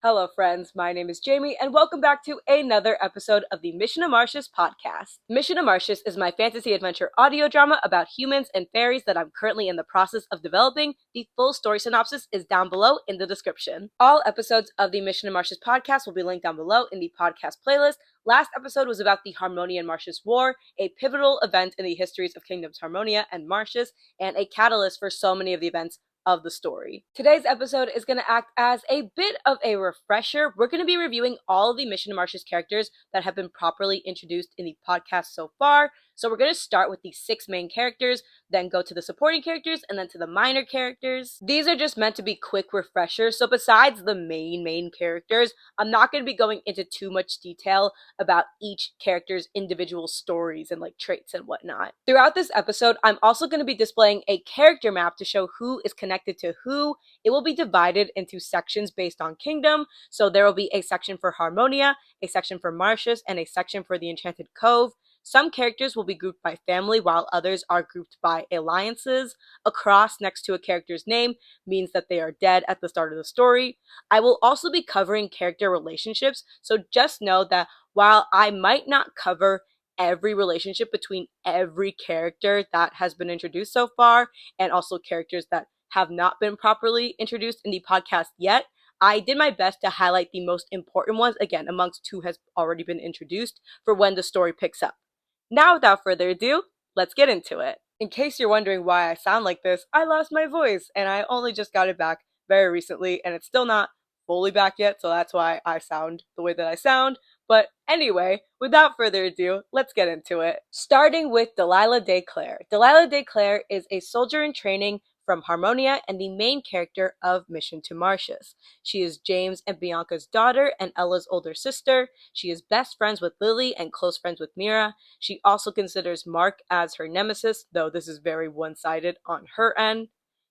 Hello friends, my name is Jamie and welcome back to another episode of the Mission to Martius podcast. Mission to Martius is my fantasy adventure audio drama about humans and fairies that I'm currently in the process of developing. The full story synopsis is down below in the description. All episodes of the Mission to Martius podcast will be linked down below in the podcast playlist. Last episode was about the Harmonian-Martius War, a pivotal event in the histories of Kingdoms Harmonia and Martius, and a catalyst for so many of the events of the story. Today's episode is going to act as a bit of a refresher. We're going to be reviewing all of the Mission to Martius characters that have been properly introduced in the podcast so far. So we're going to start with the 6 main characters, then go to the supporting characters, and then to the minor characters. These are just meant to be quick refreshers, so besides the main characters, I'm not going to be going into too much detail about each character's individual stories and traits and whatnot. Throughout this episode, I'm also going to be displaying a character map to show who is connected to who. It will be divided into sections based on kingdom, so there will be a section for Harmonia, a section for Martius, and a section for the Enchanted Cove. Some characters will be grouped by family, while others are grouped by alliances. A cross next to a character's name means that they are dead at the start of the story. I will also be covering character relationships, so just know that while I might not cover every relationship between every character that has been introduced so far, and also characters that have not been properly introduced in the podcast yet, I did my best to highlight the most important ones, again, amongst who has already been introduced, for when the story picks up. Now, without further ado, let's get into it. In case you're wondering why I sound like this, I lost my voice, and I only just got it back very recently, and it's still not fully back yet, so that's why I sound the way that I sound. But anyway, without further ado, let's get into it. Starting with Delilah de Clare. Delilah de Clare is a soldier in training from Harmonia and the main character of Mission to Martius. She is James and Bianca's daughter and Ella's older sister. She is best friends with Lily and close friends with Mira. She also considers Marc as her nemesis, though this is very one-sided on her end.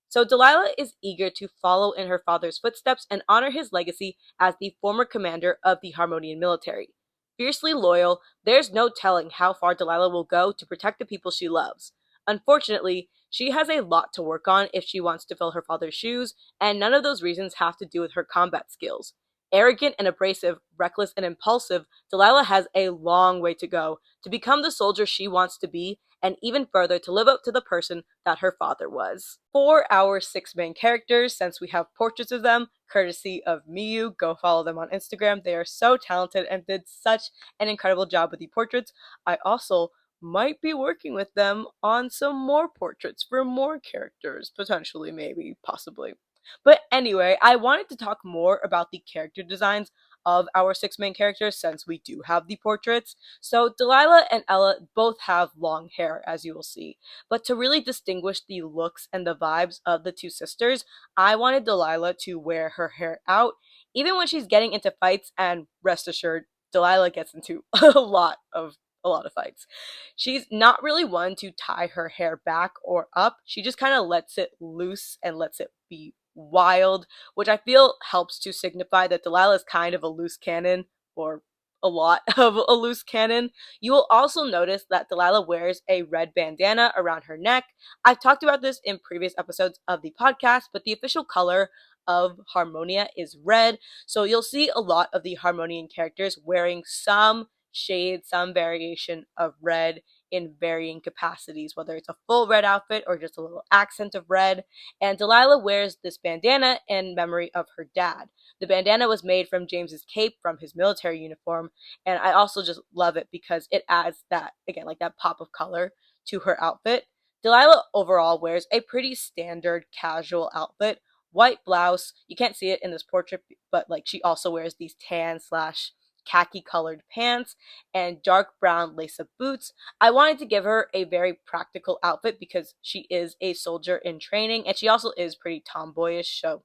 So Delilah is eager to follow in her father's footsteps and honor his legacy as the former commander of the Harmonian military. Fiercely loyal, there's no telling how far Delilah will go to protect the people she loves. Unfortunately, she has a lot to work on if she wants to fill her father's shoes, and none of those reasons have to do with her combat skills. Arrogant and abrasive, reckless and impulsive, Delilah has a long way to go to become the soldier she wants to be, and even further to live up to the person that her father was. For our 6 main characters, since we have portraits of them, courtesy of Miyu, go follow them on Instagram. They are so talented and did such an incredible job with the portraits. I also might be working with them on some more portraits for more characters, potentially, maybe, possibly. But anyway, I wanted to talk more about the character designs of our 6 main characters since we do have the portraits. So Delilah and Ella both have long hair, as you will see. But to really distinguish the looks and the vibes of the 2 sisters, I wanted Delilah to wear her hair out, even when she's getting into fights, and rest assured, Delilah gets into a lot of fights. She's not really one to tie her hair back or up. She just kind of lets it loose and lets it be wild, which I feel helps to signify that Delilah is kind of a loose cannon, or a lot of a loose cannon. You will also notice that Delilah wears a red bandana around her neck. I've talked about this in previous episodes of the podcast, but the official color of Harmonia is red, so you'll see a lot of the Harmonian characters wearing some shade, some variation of red in varying capacities, whether it's a full red outfit or just a little accent of red. And Delilah wears this bandana in memory of her dad. The bandana was made from James's cape from his military uniform, and I also just love it because it adds that, again, that pop of color to her outfit. Delilah overall wears a pretty standard casual outfit. White blouse, you can't see it in this portrait, but she also wears these tan slash khaki colored pants and dark brown lace-up boots. I wanted to give her a very practical outfit because she is a soldier in training, and she also is pretty tomboyish, so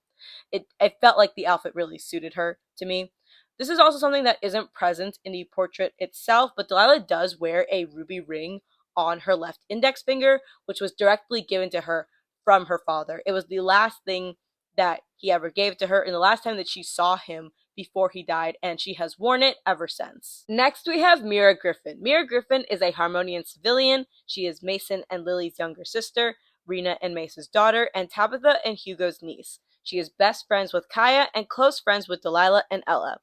it felt like the outfit really suited her to me. This is also something that isn't present in the portrait itself, but Delilah does wear a ruby ring on her left index finger, which was directly given to her from her father. It was the last thing that he ever gave to her, and the last time that she saw him before he died, and she has worn it ever since. Next, we have Mira Griffin. Mira Griffin is a Harmonian civilian. She is Mason and Lily's younger sister, Rina and Mace's daughter, and Tabitha and Hugo's niece. She is best friends with Kaya and close friends with Delilah and Ella.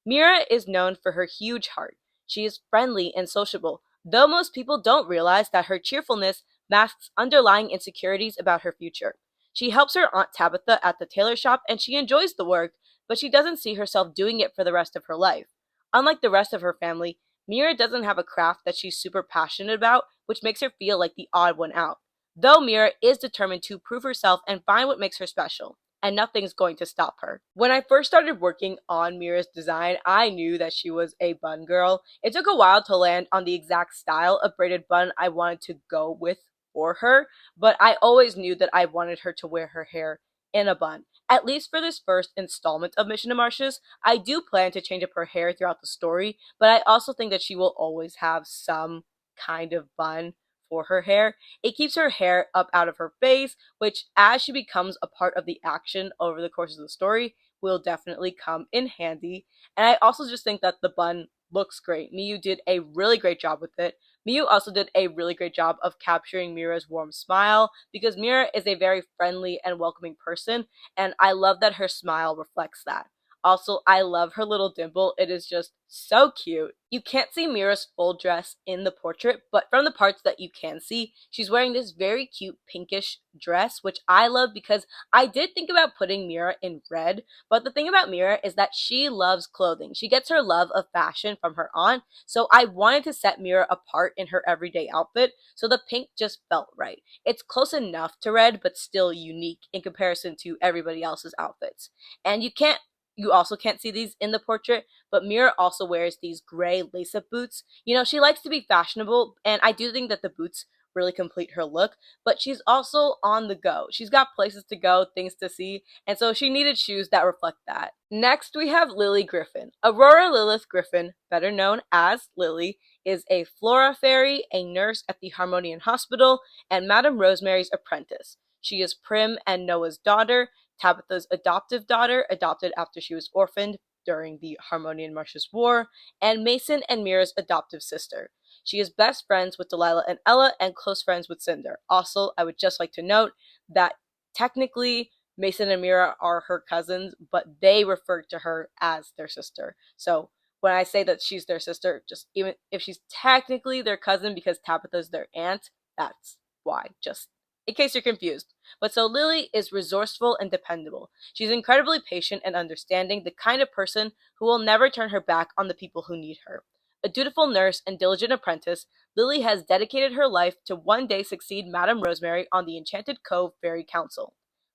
Mira is known for her huge heart. She is friendly and sociable, though most people don't realize that her cheerfulness masks underlying insecurities about her future. She helps her Aunt Tabitha at the tailor shop and she enjoys the work, but she doesn't see herself doing it for the rest of her life. Unlike the rest of her family, Mira doesn't have a craft that she's super passionate about, which makes her feel like the odd one out. Though Mira is determined to prove herself and find what makes her special, and nothing's going to stop her. When I first started working on Mira's design, I knew that she was a bun girl. It took a while to land on the exact style of braided bun I wanted to go with for her, but I always knew that I wanted her to wear her hair in a bun. At least for this first installment of Mission to Martius, I do plan to change up her hair throughout the story, but I also think that she will always have some kind of bun for her hair. It keeps her hair up out of her face, which, as she becomes a part of the action over the course of the story, will definitely come in handy. And I also just think that the bun looks great. Miyu did a really great job with it. Miyu also did a really great job of capturing Mira's warm smile because Mira is a very friendly and welcoming person, and I love that her smile reflects that. Also, I love her little dimple. It is just so cute. You can't see Mira's full dress in the portrait, but from the parts that you can see, she's wearing this very cute pinkish dress, which I love because I did think about putting Mira in red, but the thing about Mira is that she loves clothing. She gets her love of fashion from her aunt, so I wanted to set Mira apart in her everyday outfit, so the pink just felt right. It's close enough to red, but still unique in comparison to everybody else's outfits. And you also can't see these in the portrait, but Mira also wears these gray lace-up boots. You know, she likes to be fashionable, and I do think that the boots really complete her look, but she's also on the go. She's got places to go, things to see, and so she needed shoes that reflect that. Next, we have Lily Griffin. Aurora Lilith Griffin, better known as Lily, is a flora fairy, a nurse at the Harmonian Hospital, and Madame Rosemary's apprentice. She is Prim and Noah's daughter, Tabitha's adoptive daughter, adopted after she was orphaned during the Harmonian-Martius War, and Mason and Mira's adoptive sister. She is best friends with Delilah and Ella and close friends with Cinder. Also, I would just like to note that technically Mason and Mira are her cousins, but they refer to her as their sister. So when I say that she's their sister, just even if she's technically their cousin because Tabitha's their aunt, that's why. Just in case you're confused. But so Lily is resourceful and dependable. She's incredibly patient and understanding, the kind of person who will never turn her back on the people who need her. A dutiful nurse and diligent apprentice, Lily has dedicated her life to one day succeed Madame Rosemary on the Enchanted Cove Fairy Council.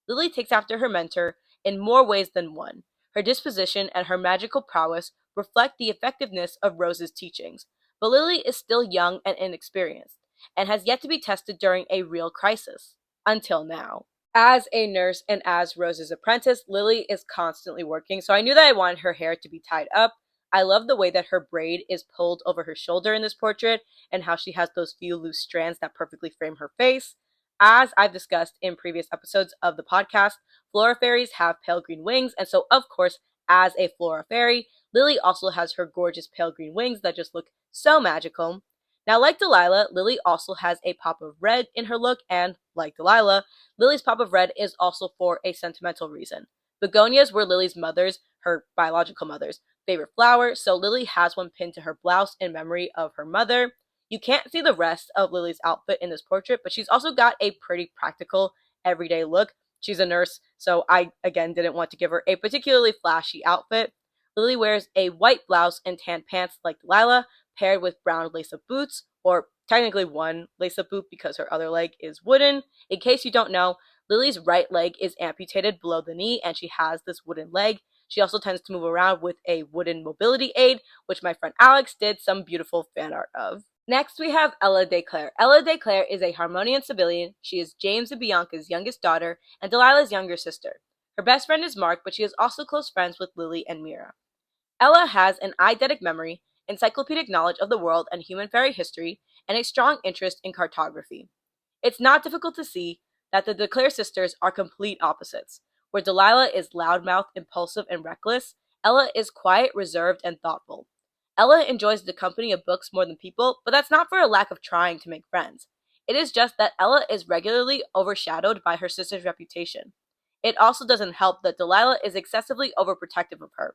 Lily takes after her mentor in more ways than one. Her disposition and her magical prowess reflect the effectiveness of Rose's teachings, but Lily is still young and inexperienced and has yet to be tested during a real crisis. Until now. As a nurse and as Rose's apprentice, Lily is constantly working, so I knew that I wanted her hair to be tied up. I love the way that her braid is pulled over her shoulder in this portrait, and how she has those few loose strands that perfectly frame her face. As I've discussed in previous episodes of the podcast, flora fairies have pale green wings, and so of course, as a flora fairy, Lily also has her gorgeous pale green wings that just look so magical. Now, like Delilah, Lily also has a pop of red in her look, and like Delilah, Lily's pop of red is also for a sentimental reason. Begonias were Lily's mother's, her biological mother's, favorite flower, so Lily has one pinned to her blouse in memory of her mother. You can't see the rest of Lily's outfit in this portrait, but she's also got a pretty practical, everyday look. She's a nurse, so I, again, didn't want to give her a particularly flashy outfit. Lily wears a white blouse and tan pants like Delilah, paired with brown lace-up boots, or technically one lace-up boot because her other leg is wooden. In case you don't know, Lily's right leg is amputated below the knee and she has this wooden leg. She also tends to move around with a wooden mobility aid, which my friend Alex did some beautiful fan art of. Next, we have Ella de Clare. Ella de Clare is a Harmonian civilian. She is James and Bianca's youngest daughter and Delilah's younger sister. Her best friend is Marc, but she is also close friends with Lily and Mira. Ella has an eidetic memory, encyclopedic knowledge of the world and human fairy history, and a strong interest in cartography. It's not difficult to see that the DeClaire sisters are complete opposites. Where Delilah is loudmouthed, impulsive, and reckless, Ella is quiet, reserved, and thoughtful. Ella enjoys the company of books more than people, but that's not for a lack of trying to make friends. It is just that Ella is regularly overshadowed by her sister's reputation. It also doesn't help that Delilah is excessively overprotective of her.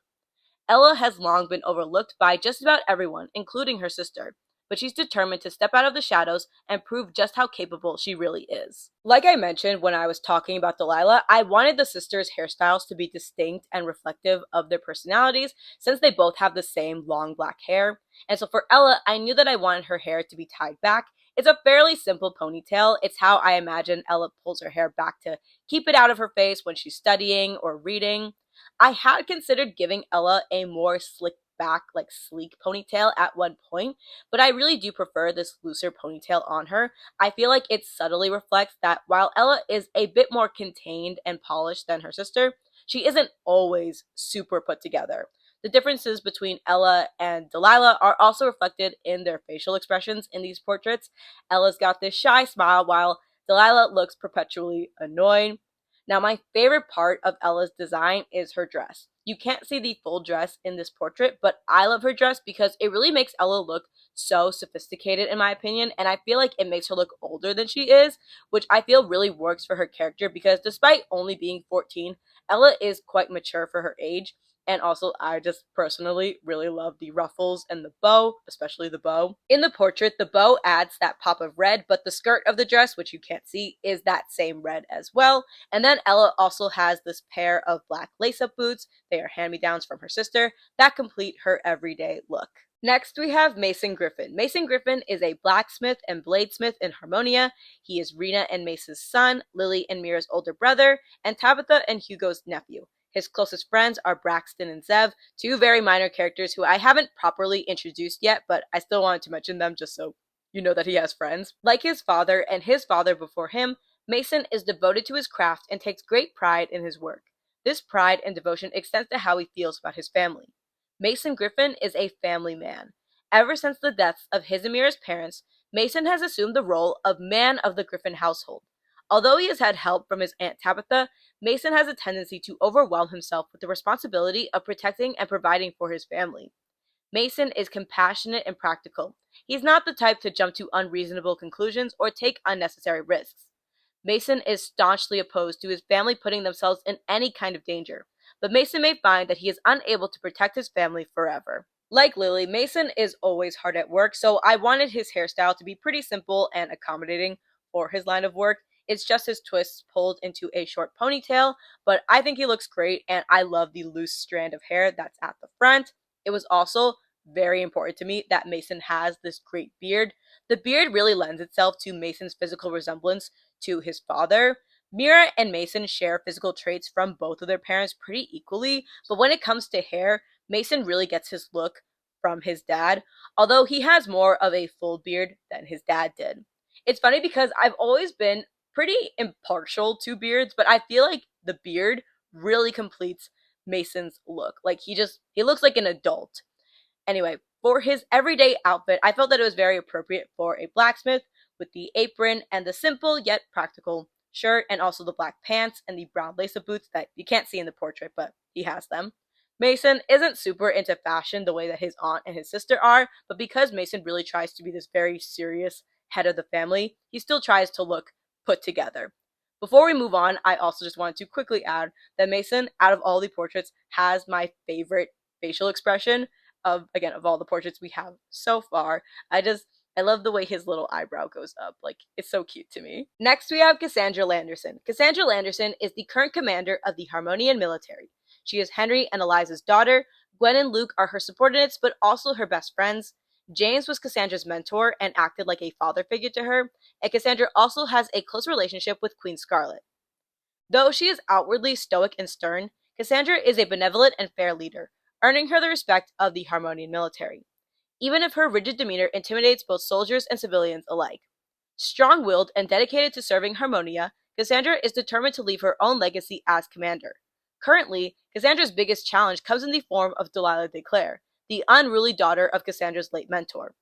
Ella has long been overlooked by just about everyone, including her sister, but she's determined to step out of the shadows and prove just how capable she really is. Like I mentioned when I was talking about Delilah, I wanted the sisters' hairstyles to be distinct and reflective of their personalities since they both have the same long black hair. And so for Ella, I knew that I wanted her hair to be tied back. It's a fairly simple ponytail. It's how I imagine Ella pulls her hair back to keep it out of her face when she's studying or reading. I had considered giving Ella a more slick back, like sleek ponytail at one point, but I really do prefer this looser ponytail on her. I feel like it subtly reflects that while Ella is a bit more contained and polished than her sister, she isn't always super put together. The differences between Ella and Delilah are also reflected in their facial expressions in these portraits. Ella's got this shy smile while Delilah looks perpetually annoyed. Now, my favorite part of Ella's design is her dress. You can't see the full dress in this portrait, but I love her dress because it really makes Ella look so sophisticated, in my opinion, and I feel like it makes her look older than she is, which I feel really works for her character because despite only being 14, Ella is quite mature for her age. And also, I just personally really love the ruffles and the bow, especially the bow. In the portrait, the bow adds that pop of red, but the skirt of the dress, which you can't see, is that same red as well. And then Ella also has this pair of black lace-up boots. They are hand-me-downs from her sister that complete her everyday look. Next, we have Mason Griffin. Mason Griffin is a blacksmith and bladesmith in Harmonia. He is Rina and Mace's son, Lily and Mira's older brother, and Tabitha and Hugo's nephew. His closest friends are Braxton and Zev, two very minor characters who I haven't properly introduced yet, but I still wanted to mention them just so you know that he has friends. Like his father and his father before him, Mason is devoted to his craft and takes great pride in his work. This pride and devotion extends to how he feels about his family. Mason Griffin is a family man. Ever since the deaths of his and Mira's parents, Mason has assumed the role of man of the Griffin household. Although he has had help from his Aunt Tabitha, Mason has a tendency to overwhelm himself with the responsibility of protecting and providing for his family. Mason is compassionate and practical. He's not the type to jump to unreasonable conclusions or take unnecessary risks. Mason is staunchly opposed to his family putting themselves in any kind of danger, but Mason may find that he is unable to protect his family forever. Like Lily, Mason is always hard at work, so I wanted his hairstyle to be pretty simple and accommodating for his line of work. It's just his twists pulled into a short ponytail, but I think he looks great, and I love the loose strand of hair that's at the front. It was also very important to me that Mason has this great beard. The beard really lends itself to Mason's physical resemblance to his father. Mira and Mason share physical traits from both of their parents pretty equally, but when it comes to hair, Mason really gets his look from his dad, although he has more of a full beard than his dad did. It's funny because I've always been pretty impartial to beards, but I feel like the beard really completes Mason's look. Like he looks like an adult. Anyway, for his everyday outfit, I felt that it was very appropriate for a blacksmith with the apron and the simple yet practical shirt and also the black pants and the brown lace-up boots that you can't see in the portrait, but he has them. Mason isn't super into fashion the way that his aunt and his sister are, but because Mason really tries to be this very serious head of the family, he still tries to look put together. Before we move on, I also just wanted to quickly add that Mason, out of all the portraits, has my favorite facial expression of all the portraits we have so far. I love the way his little eyebrow goes up. Like, it's so cute to me. Next, we have Cassandra Landerson. Cassandra Landerson is the current commander of the Harmonian military. She is Henry and Eliza's daughter. Gwen and Luke are her subordinates, but also her best friends. James was Cassandra's mentor and acted like a father figure to her, and Cassandra also has a close relationship with Queen Scarlet. Though she is outwardly stoic and stern, Cassandra is a benevolent and fair leader, earning her the respect of the Harmonian military, even if her rigid demeanor intimidates both soldiers and civilians alike. Strong-willed and dedicated to serving Harmonia, Cassandra is determined to leave her own legacy as commander. Currently, Cassandra's biggest challenge comes in the form of Delilah de Clare, the unruly daughter of Cassandra's late mentor.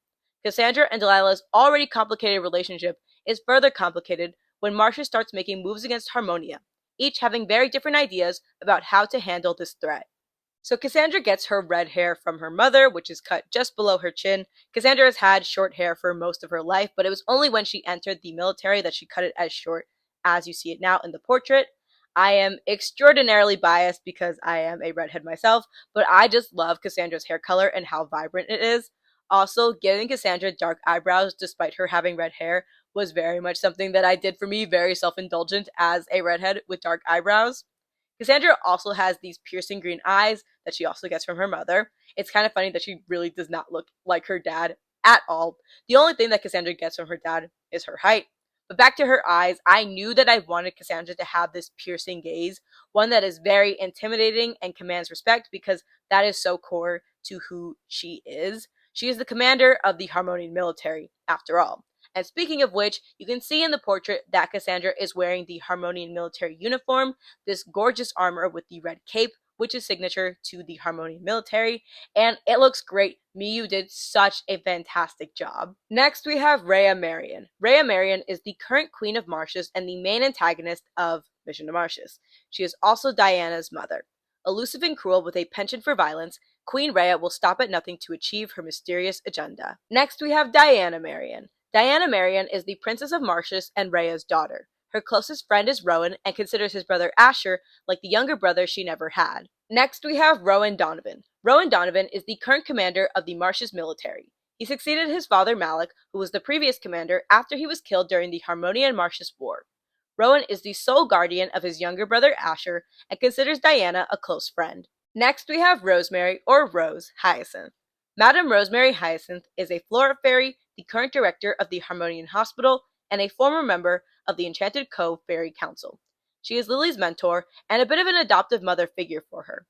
Cassandra and Delilah's already complicated relationship is further complicated when Martius starts making moves against Harmonia, each having very different ideas about how to handle this threat. So Cassandra gets her red hair from her mother, which is cut just below her chin. Cassandra has had short hair for most of her life, but it was only when she entered the military that she cut it as short as you see it now in the portrait. I am extraordinarily biased because I am a redhead myself, but I just love Cassandra's hair color and how vibrant it is. Also, giving Cassandra dark eyebrows despite her having red hair was very much something that I did for me, very self-indulgent as a redhead with dark eyebrows. Cassandra also has these piercing green eyes that she also gets from her mother. It's kind of funny that she really does not look like her dad at all. The only thing that Cassandra gets from her dad is her height. But back to her eyes, I knew that I wanted Cassandra to have this piercing gaze, one that is very intimidating and commands respect because that is so core to who she is. She is the commander of the Harmonian military, after all. And speaking of which, you can see in the portrait that Cassandra is wearing the Harmonian military uniform, this gorgeous armor with the red cape, which is signature to the Harmonian military, and it looks great. Miyu did such a fantastic job. Next, we have Reya Marian. Reya Marian is the current Queen of Martius and the main antagonist of Mission to Martius. She is also Diana's mother. Elusive and cruel with a penchant for violence, Queen Reya will stop at nothing to achieve her mysterious agenda. Next, we have Diana Marian. Diana Marian is the Princess of Martius and Reya's daughter. Her closest friend is Rowan and considers his brother Asher like the younger brother she never had. Next, we have Rowan Donovan. Rowan Donovan is the current commander of the Martius military. He succeeded his father Malik, who was the previous commander, after he was killed during the Harmonia-and-Martius War. Rowan is the sole guardian of his younger brother Asher and considers Diana a close friend. Next, we have Rosemary, or Rose, Hyacinth. Madame Rosemary Hyacinth is a flora fairy, the current director of the Harmonian Hospital, and a former member of the Enchanted Cove Fairy Council. She is Lily's mentor and a bit of an adoptive mother figure for her.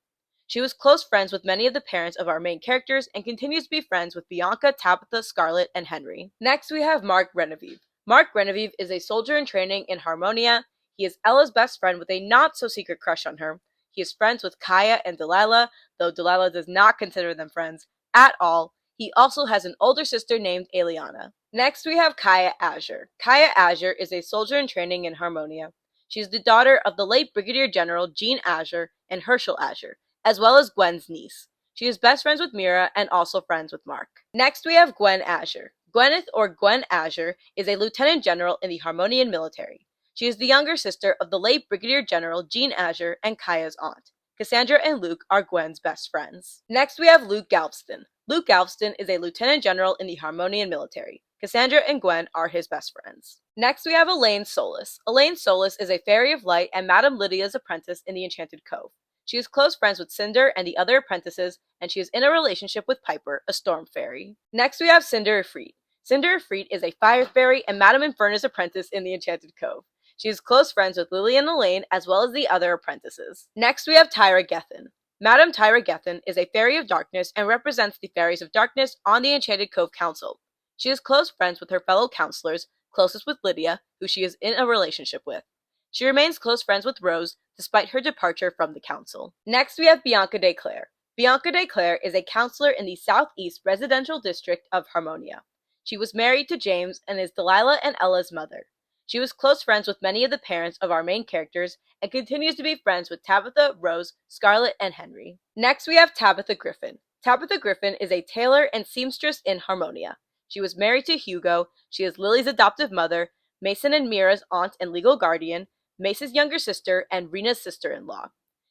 She was close friends with many of the parents of our main characters and continues to be friends with Bianca, Tabitha, Scarlet, and Henry. Next, we have Marc Renevieve. Marc Renevieve is a soldier in training in Harmonia. He is Ella's best friend with a not-so-secret crush on her. He is friends with Kaya and Delilah, though Delilah does not consider them friends at all. He also has an older sister named Eliana. Next, we have Kaya Azure. Kaya Azure is a soldier in training in Harmonia. She is the daughter of the late Brigadier General Jean Azure and Herschel Azure, as well as Gwen's niece. She is best friends with Mira and also friends with Mark. Next, we have Gwen Azure. Gwyneth, or Gwen Azure, is a lieutenant general in the Harmonian military. She is the younger sister of the late Brigadier General Jean Azure and Kaya's aunt. Cassandra and Luke are Gwen's best friends. Next, we have Luke Galveston. Luke Galveston is a lieutenant general in the Harmonian military. Cassandra and Gwen are his best friends. Next, we have Elaine Solis. Elaine Solis is a fairy of light and Madame Lydia's apprentice in the Enchanted Cove. She is close friends with Cinder and the other apprentices, and she is in a relationship with Piper, a storm fairy. Next, we have Cinder Ifrit. Cinder Ifrit is a fire fairy and Madame Inferna's apprentice in the Enchanted Cove. She is close friends with Lily and Elaine, as well as the other apprentices. Next, we have Tyra Gethin. Madame Tyra Gethin is a fairy of darkness and represents the fairies of darkness on the Enchanted Cove Council. She is close friends with her fellow counselors, closest with Lydia, who she is in a relationship with. She remains close friends with Rose, despite her departure from the council. Next, we have Bianca de Clare. Bianca de Clare is a counselor in the Southeast Residential District of Harmonia. She was married to James and is Delilah and Ella's mother. She was close friends with many of the parents of our main characters and continues to be friends with Tabitha, Rose, Scarlet, and Henry. Next, we have Tabitha Griffin. Tabitha Griffin is a tailor and seamstress in Harmonia. She was married to Hugo. She is Lily's adoptive mother, Mason and Mira's aunt and legal guardian, Mace's younger sister, and Rina's sister-in-law.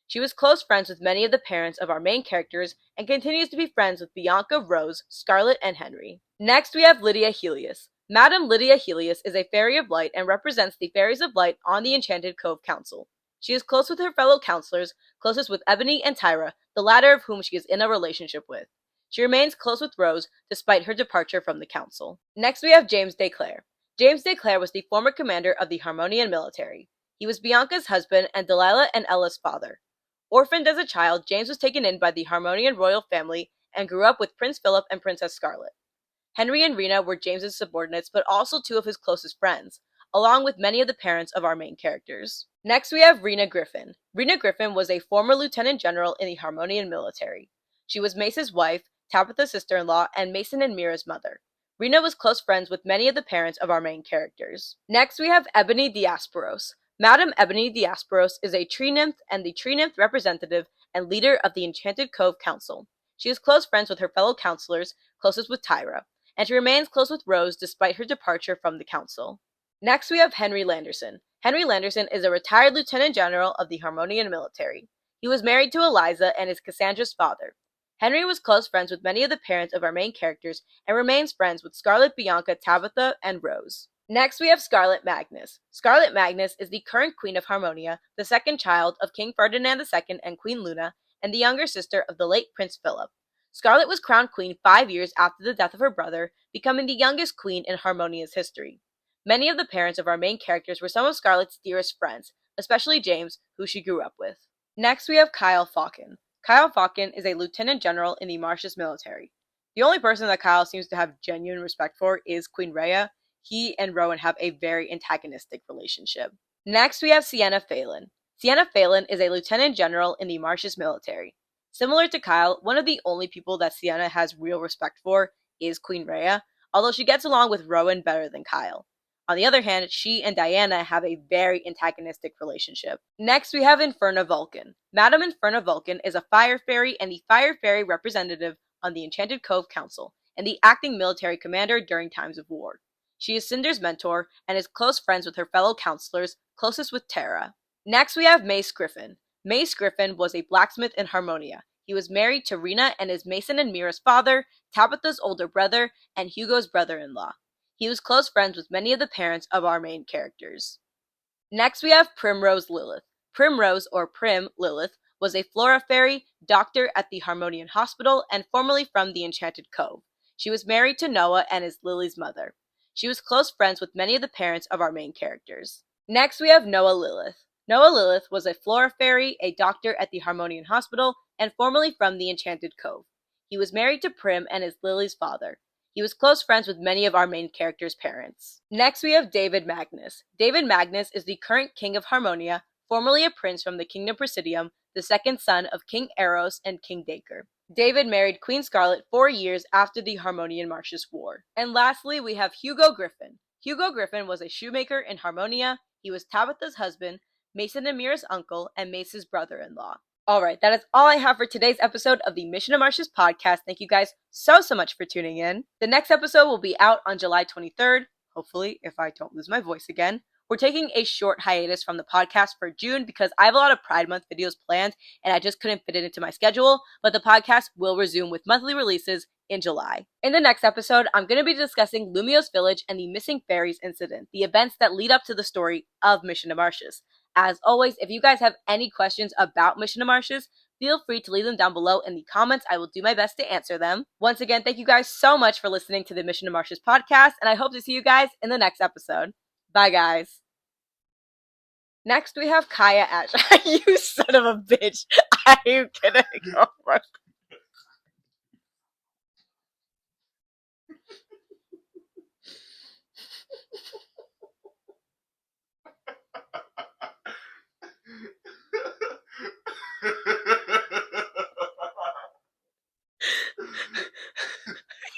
She was close friends with many of the parents of our main characters and continues to be friends with Bianca, Rose, Scarlet, and Henry. Next, we have Lydia Helios. Madame Lydia Helios is a fairy of light and represents the fairies of light on the Enchanted Cove Council. She is close with her fellow counselors, closest with Ebony and Tyra, the latter of whom she is in a relationship with. She remains close with Rose, despite her departure from the council. Next, we have James de Clare. James de Clare was the former commander of the Harmonian military. He was Bianca's husband and Delilah and Ella's father. Orphaned as a child, James was taken in by the Harmonian royal family and grew up with Prince Philip and Princess Scarlet. Henry and Rina were James's subordinates, but also two of his closest friends, along with many of the parents of our main characters. Next, we have Lily Griffin. Lily Griffin was a former lieutenant general in the Harmonian military. She was Mace's wife, Tabitha's sister-in-law, and Mason and Mira's mother. Rina was close friends with many of the parents of our main characters. Next, we have Ebony Diasporos. Madame Ebony Diasporos is a tree nymph and the tree nymph representative and leader of the Enchanted Cove Council. She is close friends with her fellow counselors, closest with Tyra, and she remains close with Rose despite her departure from the council. Next, we have Henry Landerson. Henry Landerson is a retired lieutenant general of the Harmonian military. He was married to Eliza and is Cassandra's father. Henry was close friends with many of the parents of our main characters and remains friends with Scarlet, Bianca, Tabitha, and Rose. Next, we have Scarlet Magnus. Scarlet Magnus is the current Queen of Harmonia, the second child of King Ferdinand II and Queen Luna, and the younger sister of the late Prince Philip. Scarlet was crowned queen 5 years after the death of her brother, becoming the youngest queen in Harmonia's history. Many of the parents of our main characters were some of Scarlet's dearest friends, especially James, who she grew up with. Next, we have Kyle Falcon. Kyle Falcon is a lieutenant general in the Martius military. The only person that Kyle seems to have genuine respect for is Queen Reya. He and Rowan have a very antagonistic relationship. Next, we have Sienna Phelan. Sienna Phelan is a lieutenant general in the Martius military. Similar to Kyle, one of the only people that Sienna has real respect for is Queen Reya, although she gets along with Rowan better than Kyle. On the other hand, she and Diana have a very antagonistic relationship. Next, we have Inferna Vulcan. Madame Inferna Vulcan is a fire fairy and the fire fairy representative on the Enchanted Cove Council, and the acting military commander during times of war. She is Cinder's mentor and is close friends with her fellow counselors, closest with Tara. Next, we have Mace Griffin. Mace Griffin was a blacksmith in Harmonia. He was married to Rina and is Mason and Mira's father, Tabitha's older brother, and Hugo's brother-in-law. He was close friends with many of the parents of our main characters. Next, we have Primrose Lilith. Primrose, or Prim Lilith, was a flora fairy, doctor at the Harmonian Hospital, and formerly from the Enchanted Cove. She was married to Noah and is Lily's mother. She was close friends with many of the parents of our main characters. Next, we have Noah Lilith. Noah Lilith was a flora fairy, a doctor at the Harmonian Hospital, and formerly from the Enchanted Cove. He was married to Prim and is Lily's father. He was close friends with many of our main characters' parents. Next, we have David Magnus. David Magnus is the current king of Harmonia, formerly a prince from the Kingdom Presidium, the second son of King Eros and King Dacre. David married Queen Scarlet 4 years after the Harmonian-Martius War. And lastly, we have Hugo Griffin. Hugo Griffin was a shoemaker in Harmonia. He was Tabitha's husband, Mason and Mira's uncle, and Mace's brother-in-law. Alright, that is all I have for today's episode of the Mission to Martius podcast. Thank you guys so much for tuning in. The next episode will be out on July 23rd, hopefully, if I don't lose my voice again. We're taking a short hiatus from the podcast for June because I have a lot of Pride Month videos planned and I just couldn't fit it into my schedule, but the podcast will resume with monthly releases in July. In the next episode, I'm going to be discussing Lumiose Village and the Missing Fairies incident, the events that lead up to the story of Mission to Martius. As always, if you guys have any questions about Mission to Martius, feel free to leave them down below in the comments. I will do my best to answer them. Once again, thank you guys so much for listening to the Mission to Martius podcast, and I hope to see you guys in the next episode. Bye, guys. Next, we have Kaya Ash. You son of a bitch. Are you kidding? Oh my God.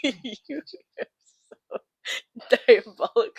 You are so diabolical.